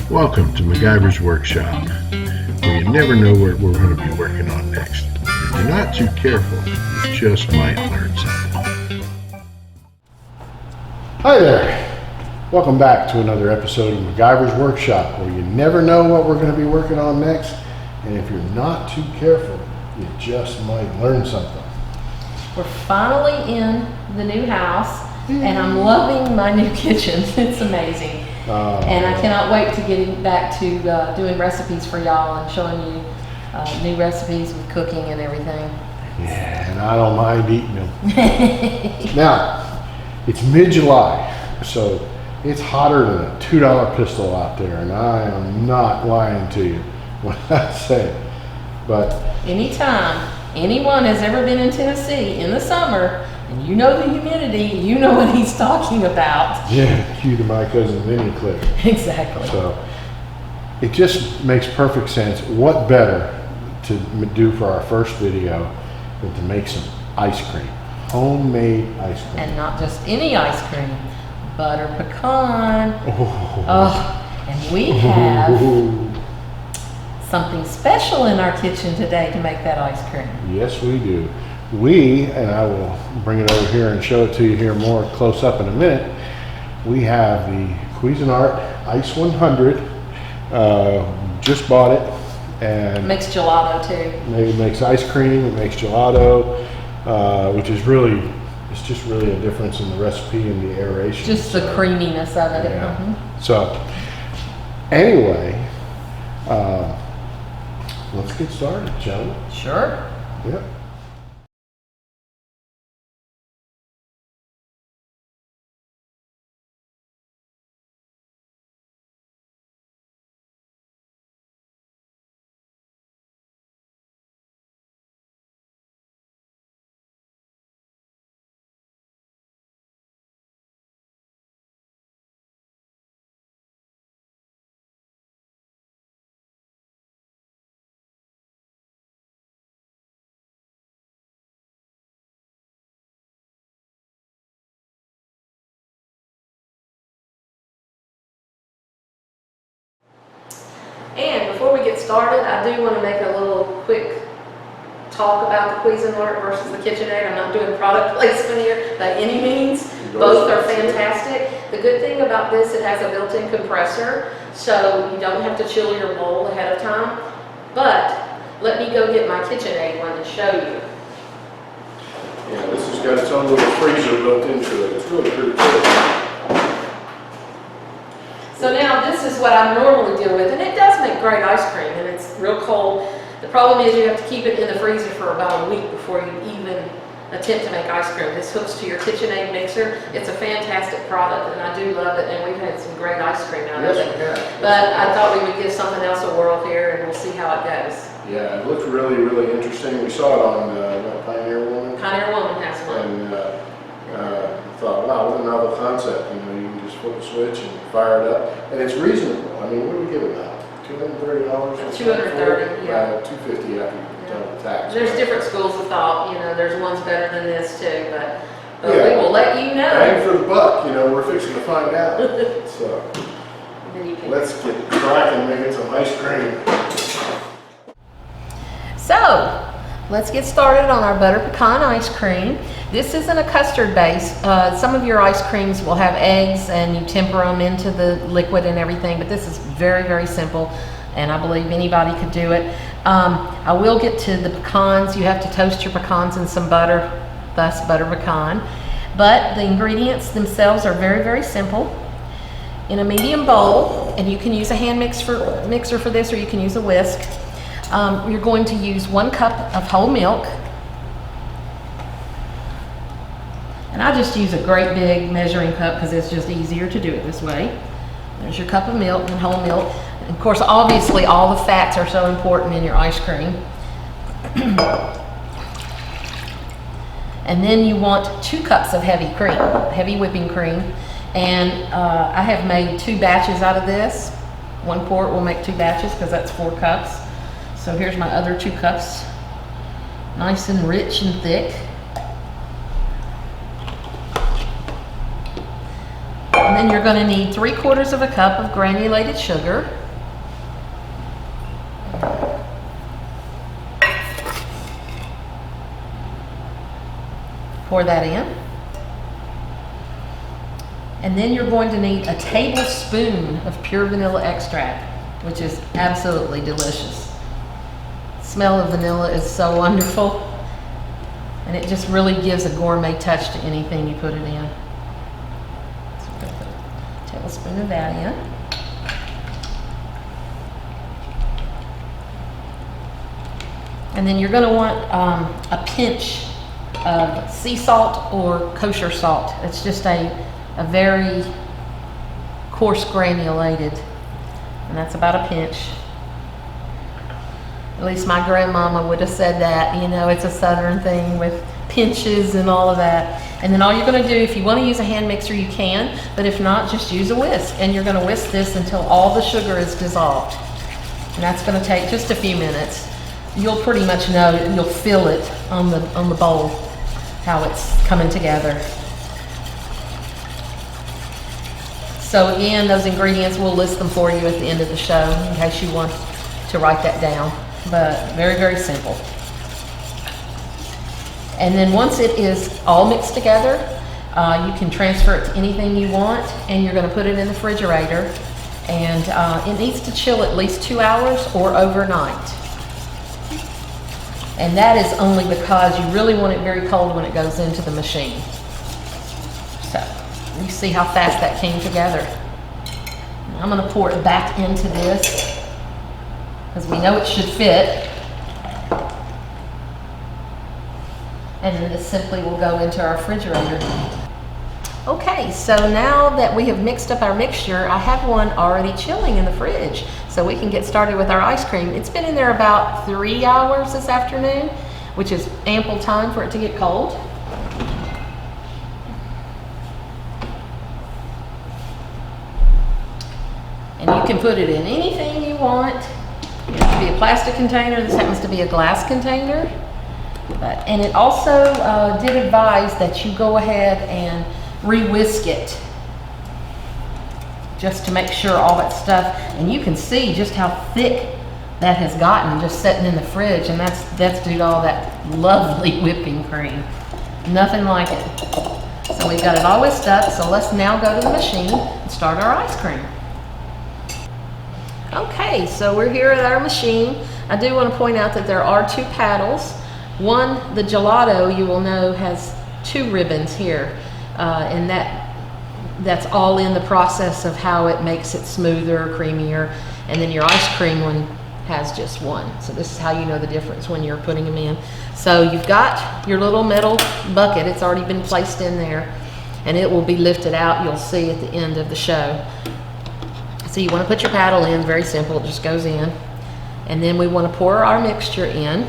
Welcome to Macgyvers Workshop, where you never know what we're going to be working on next. If you're not too careful, you just might learn something. Hi there! Welcome back to another episode of Macgyvers Workshop, where you never know what we're going to be working on next, and if you're not too careful, you just might learn something. We're finally in the new house, and I'm loving my new kitchen. It's amazing. And I cannot wait to get back to doing recipes for y'all and showing you new recipes with cooking and everything. Yeah, and I don't mind eating them. Now, it's mid-July, so it's hotter than a $2 pistol out there, and I am not lying to you when I say it. But anytime anyone has ever been in Tennessee in the summer, and you know the humidity, you know what he's talking about. Yeah, cue to my cousin Vinny clip. Exactly. So it just makes perfect sense. What better to do for our first video than to make some ice cream, homemade ice cream. And not just any ice cream, butter pecan. And we have something special in our kitchen today to make that ice cream. Yes, we do. And I will bring it over here and show it to you here more close up in a minute. We have the Cuisinart Ice 100. Just bought it. And it makes gelato too. It makes ice cream, it makes gelato, which is really, it's just really a difference in the recipe and the aeration. Just the creaminess of it. Yeah. Mm-hmm. So, anyway, let's get started, shall we? Sure. Yep. And before we get started, I do want to make a little quick talk about the Cuisinart versus the KitchenAid. I'm not doing product placement here by any means. Both are fantastic. The good thing about this, it has a built-in compressor, so you don't have to chill your bowl ahead of time. But let me go get my KitchenAid one and show you. Yeah, this has got its own little freezer built into it. It's really pretty cool. So now this is what I normally deal with, and it does make great ice cream, and it's real cold. The problem is you have to keep it in the freezer for about a week before you even attempt to make ice cream. This hooks to your KitchenAid mixer. It's a fantastic product, and I do love it, and we've had some great ice cream out of it. But I thought we would give something else a whirl here, and we'll see how it goes. Yeah, it looked really, really interesting. We saw it on Pioneer Woman. Pioneer Woman has one. And thought, wow, what a novel concept. You know, you can just flip a switch and fire it up. And it's reasonable. I mean, what do we give about? $230? $230, yeah. $250 after you done the tax. There's different schools of thought. You know, there's ones better than this too, but we will let you know. Bang for the buck, you know, we're fixing to find out. So, let's get cracking making some ice cream. So, let's get started on our butter pecan ice cream. This isn't a custard base. Some of your ice creams will have eggs and you temper them into the liquid and everything, but this is very, very simple, and I believe anybody could do it. I will get to the pecans. You have to toast your pecans in some butter, thus butter pecan. But the ingredients themselves are very, very simple. In a medium bowl, and you can use a hand mixer for this, or you can use a whisk. You're going to use 1 cup of whole milk. And I just use a great big measuring cup because it's just easier to do it this way. There's your cup of milk and whole milk. And of course, obviously, all the fats are so important in your ice cream. And then you want 2 cups of heavy cream, heavy whipping cream. And I have made 2 batches out of this. 1 quart will make 2 batches because that's 4 cups. So here's my other 2 cups, nice and rich and thick. And then you're going to need 3/4 of a cup of granulated sugar. Pour that in. And then you're going to need a tablespoon of pure vanilla extract, which is absolutely delicious. The smell of vanilla is so wonderful, and it just really gives a gourmet touch to anything you put it in. So we're going to put a tablespoon of that in. And then you're going to want a pinch of sea salt or kosher salt. It's just a very coarse granulated, and that's about a pinch. At least my grandmama would have said that. You know, it's a southern thing with pinches and all of that. And then all you're going to do, if you want to use a hand mixer, you can, but if not, just use a whisk. And you're going to whisk this until all the sugar is dissolved. And that's going to take just a few minutes. You'll pretty much know, you'll feel it on the bowl, how it's coming together. So again, those ingredients, we'll list them for you at the end of the show in case you want to write that down. But very, very simple. And then once it is all mixed together, you can transfer it to anything you want, and you're going to put it in the refrigerator. And it needs to chill at least 2 hours or overnight. And that is only because you really want it very cold when it goes into the machine. So you see how fast that came together. I'm going to pour it back into this because we know it should fit. And then this simply will go into our refrigerator. Okay, so now that we have mixed up our mixture, I have one already chilling in the fridge, so we can get started with our ice cream. It's been in there about 3 hours this afternoon, which is ample time for it to get cold. And you can put it in anything you want. It could be a plastic container. This happens to be a glass container. And it also did advise that you go ahead and re-whisk it just to make sure all that stuff, and you can see just how thick that has gotten just sitting in the fridge, and that's due to all that lovely whipping cream. Nothing like it. So we've got it all whisked up, so let's now go to the machine and start our ice cream. Okay, so we're here at our machine. I do want to point out that there are 2 paddles. One, the gelato, you will know, has 2 ribbons here. And that's all in the process of how it makes it smoother, creamier. And then your ice cream one has just 1. So this is how you know the difference when you're putting them in. So you've got your little metal bucket. It's already been placed in there, and it will be lifted out. You'll see at the end of the show. So you want to put your paddle in, very simple, it just goes in. And then we want to pour our mixture in.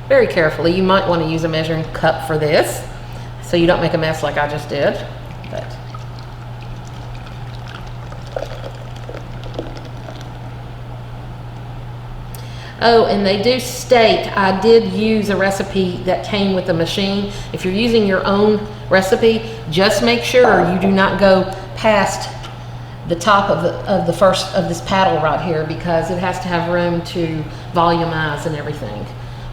Very carefully. You might want to use a measuring cup for this, so you don't make a mess like I just did. But oh, and they do state, I did use a recipe that came with the machine. If you're using your own recipe, just make sure you do not go past the top of the first of this paddle right here, because it has to have room to volumize and everything,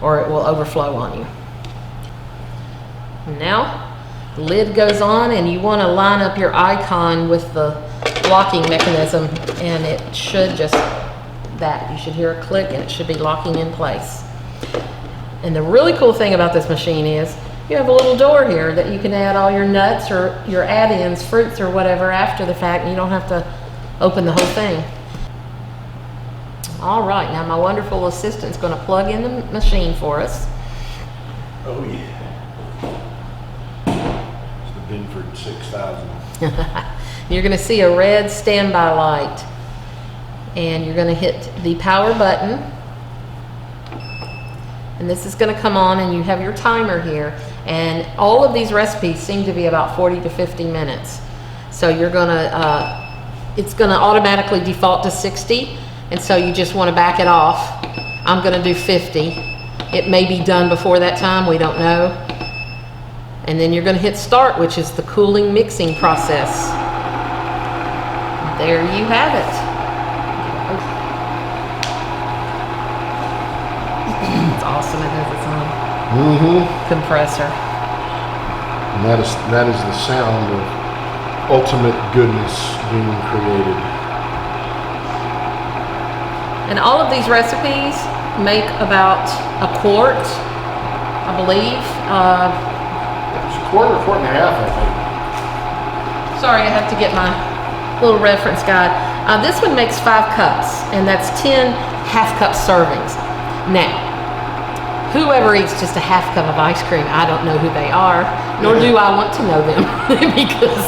or it will overflow on you. Now, the lid goes on, and you want to line up your icon with the locking mechanism, and it should just that. You should hear a click, and it should be locking in place. And the really cool thing about this machine is you have a little door here that you can add all your nuts or your add-ins, fruits or whatever after the fact, and you don't have to open the whole thing. All right, now my wonderful assistant's going to plug in the machine for us. Oh yeah. It's the Binford 6000. You're going to see a red standby light, and you're going to hit the power button, and this is going to come on, and you have your timer here, and all of these recipes seem to be about 40 to 50 minutes. So you're going to it's going to automatically default to 60, and so you just want to back it off. I'm going to do 50. It may be done before that time, we don't know. And then you're going to hit start, which is the cooling mixing process. There you have it. It's awesome. It has its own compressor. And that is the sound of ultimate goodness being created. And all of these recipes make about a quart, I believe. It's a quart or quart and a half, I think. Sorry, I have to get my little reference guide. This one makes 5 cups, and that's 10 half-cup servings. Now, whoever eats just a half cup of ice cream, I don't know who they are, nor do I want to know them because.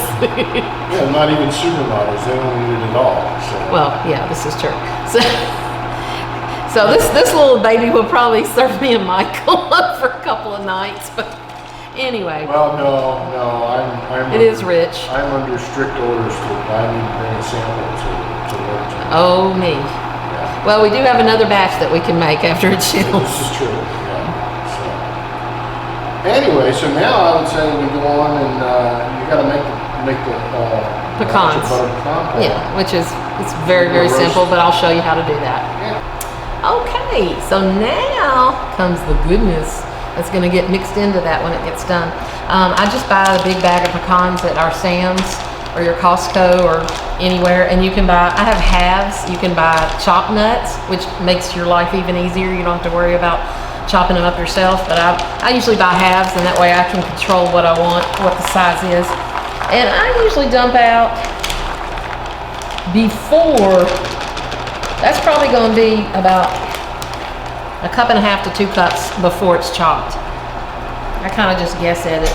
Yeah, not even supermodels. They don't eat it at all. So. Well, yeah, this is true. So this little baby will probably serve me and Michael up for a couple of nights, but anyway. Well, no, I'm. It is rich. I'm under strict orders to. I need to bring a sample to work. Oh me. Yeah. Well, we do have another batch that we can make after it chills. This is true. Yeah. So. Anyway, so now I would say we go on and you got to make the Pecans. butter pecan pie. Yeah, which is it's very simple, but I'll show you how to do that. Yeah. Okay, so now comes the goodness that's going to get mixed into that when it gets done. I just buy a big bag of pecans at our Sam's or your Costco or anywhere, and you can buy, I have halves. You can buy chopped nuts, which makes your life even easier. You don't have to worry about chopping them up yourself, but I usually buy halves, and that way I can control what I want, what the size is. And I usually dump out before, that's probably going to be about 1.5 cups to 2 cups before it's chopped. I kind of just guess at it.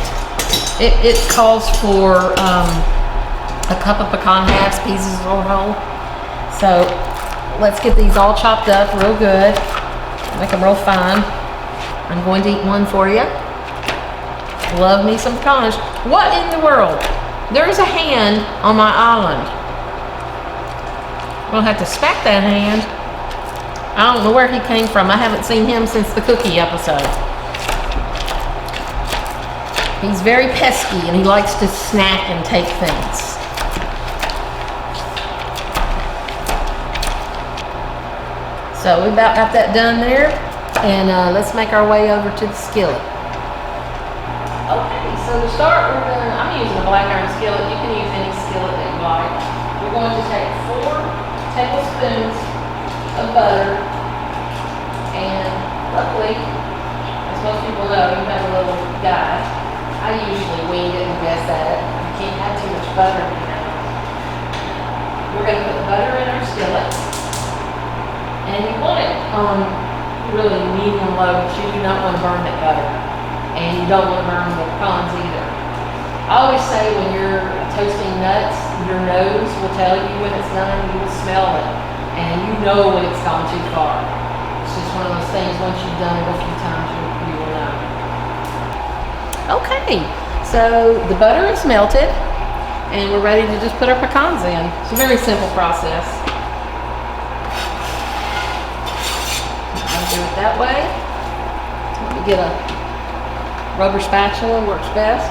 It calls for a cup of pecan halves, pieces or whole. So let's get these all chopped up real good. Make them real fine. I'm going to eat one for you. Love me some pecans. What in the world? There's a hand on my island. We'll have to smack that hand. I don't know where he came from. I haven't seen him since the cookie episode. He's very pesky and he likes to snack and take things. So we about got that done there. And let's make our way over to the skillet. Okay, so to start, I'm using a black iron skillet. You can use any skillet that you like. We're going to take 4 tablespoons of butter, and luckily, as most people know, you have a little guide. I usually wing it and guess at it. You can't have too much butter in there. We're going to put the butter in our skillet, and you want it on really medium low, but you do not want to burn that butter, and you don't want to burn the pecans either. I always say when you're toasting nuts, your nose will tell you when it's done. You will smell it, and you know when it's gone too far. It's just one of those things, once you've done it a few times, you will know. Okay, so the butter is melted, and we're ready to just put our pecans in. It's a very simple process. I'll do it that way. Let me get a rubber spatula, works best.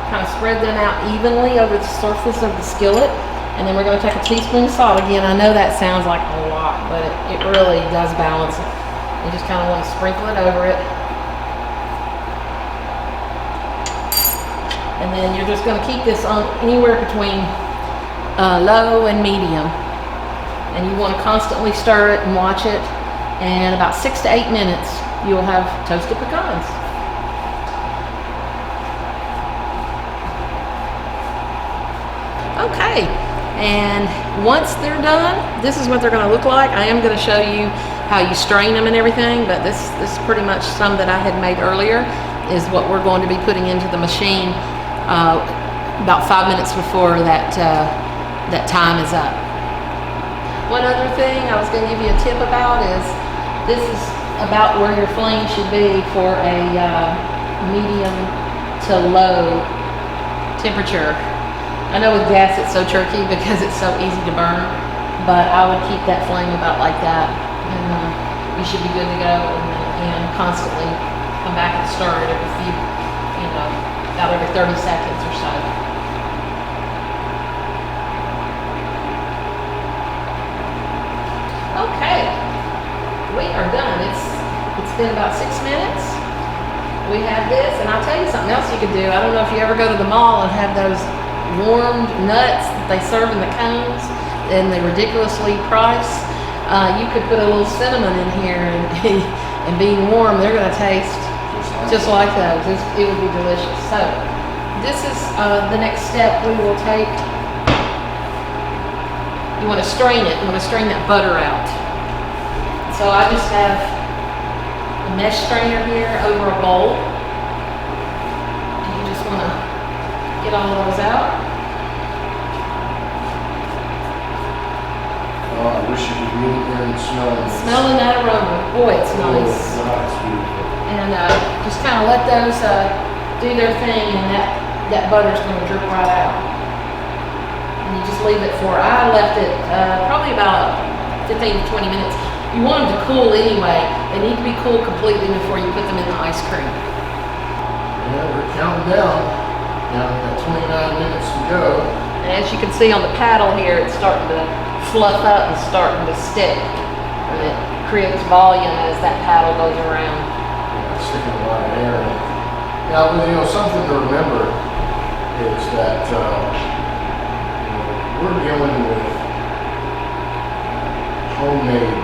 Kind of spread them out evenly over the surface of the skillet. And then we're going to take a teaspoon of salt. Again, I know that sounds like a lot, but it really does balance it. You just kind of want to sprinkle it over it. And then you're just going to keep this on anywhere between low and medium. And you want to constantly stir it and watch it. And about 6 to 8 minutes, you'll have toasted pecans. Okay, and once they're done, this is what they're going to look like. I am going to show you how you strain them and everything, but this is pretty much some that I had made earlier is what we're going to be putting into the machine about 5 minutes before that time is up. One other thing I was going to give you a tip about is this is about where your flame should be for a medium to low temperature. I know with gas it's so tricky because it's so easy to burn, but I would keep that flame about like that, and you should be good to go. And then again, constantly come back and stir it every few, about every 30 seconds or so. Okay, we are done. It's been about 6 minutes. We have this, and I'll tell you something else you could do. I don't know if you ever go to the mall and have those warmed nuts that they serve in the cones, and they're ridiculously priced. You could put a little cinnamon in here, and being warm, they're going to taste just like those. It would be delicious. So this is the next step we will take. You want to strain it. You want to strain that butter out. So I just have a mesh strainer here over a bowl. And you just want to get all those out. Oh, I wish you could be in there and smell it. Smelling that aroma. Boy, it's nice. Oh, God, it's beautiful. And just kind of let those do their thing, and that butter's going to drip right out. And you just leave it for, I left it probably about 15 to 20 minutes. You want them to cool anyway. They need to be cool completely before you put them in the ice cream. Yeah, we're counting down. Now we've got 29 minutes to go. And as you can see on the paddle here, it's starting to fluff up and starting to stick. And it creates volume as that paddle goes around. Yeah, sticking a lot of air in it. Now, something to remember is that we're dealing with homemade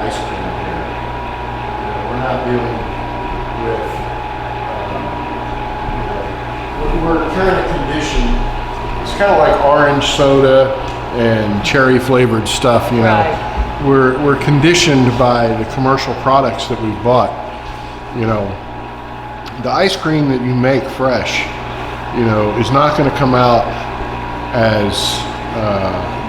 ice cream here. We're not dealing with, we're trying to condition. It's kind of like orange soda and cherry flavored stuff, Right. We're conditioned by the commercial products that we've bought. The ice cream that you make fresh, is not going to come out as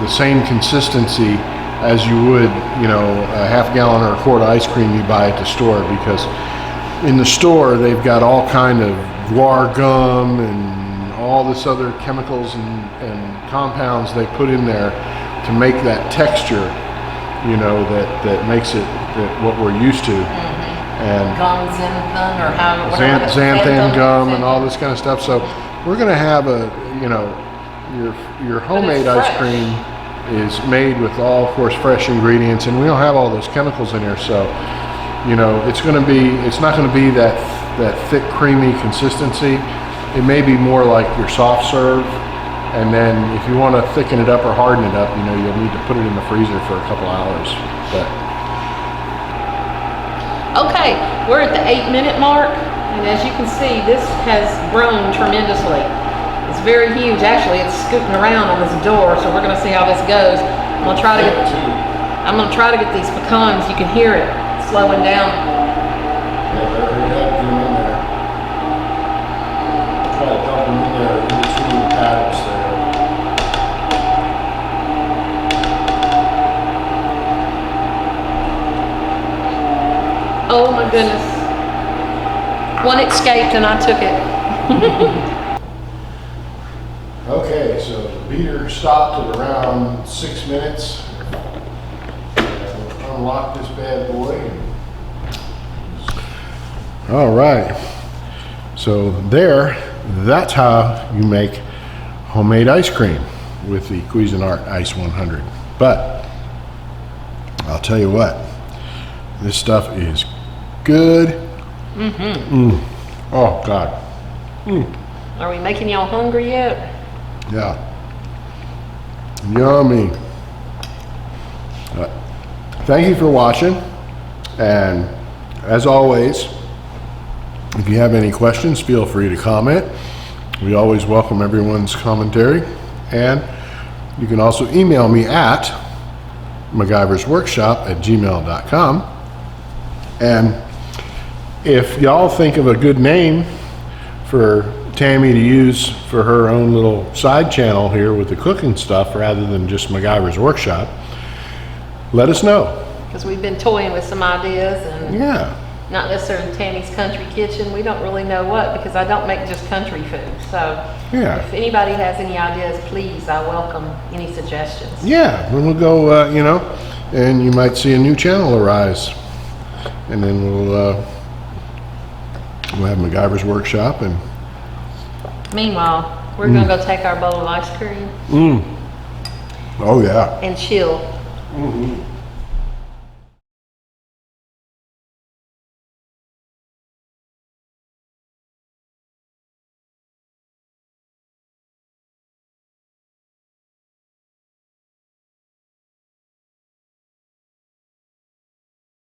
the same consistency as you would, a half gallon or a quart of ice cream you buy at the store, because in the store they've got all kind of guar gum and all this other chemicals and compounds they put in there to make that texture, that makes it what we're used to. And Xanthan or how xanthan gum and all this kind of stuff. So we're going to have your homemade ice cream is made with all, of course, fresh ingredients, and we don't have all those chemicals in here. So, it's not going to be that thick, creamy consistency. It may be more like your soft serve, and then if you want to thicken it up or harden it up, you'll need to put it in the freezer for a couple hours. But okay, we're at the 8-minute mark, and as you can see, this has grown tremendously. It's very huge. Actually, it's scooting around on this door, so we're going to see how this goes. I'm going to try to get these pecans. You can hear it slowing down. yeah, they're in there. Try to dump them in there in between the paddles there. Oh my goodness. One escaped and I took it. Okay, so the beater stopped at around 6 minutes. And we'll unlock this bad boy. All right. So that's how you make homemade ice cream with the Cuisinart Ice 100. But I'll tell you what, this stuff is good. Oh God. Are we making y'all hungry yet? Yeah. Yummy. Thank you for watching. And as always, if you have any questions, feel free to comment. We always welcome everyone's commentary. And you can also email me at macgyversworkshop@gmail.com. And if y'all think of a good name for Tammy to use for her own little side channel here with the cooking stuff rather than just Macgyvers Workshop, let us know. Because we've been toying with some ideas and Yeah. not necessarily Tammy's Country Kitchen. We don't really know what, because I don't make just country food. So Yeah. if anybody has any ideas, please, I welcome any suggestions. Yeah, then we'll go, and you might see a new channel arise. And then we'll have Macgyvers Workshop, and Meanwhile, we're gonna go take our bowl of ice cream Oh yeah. and chill. Mm-hmm.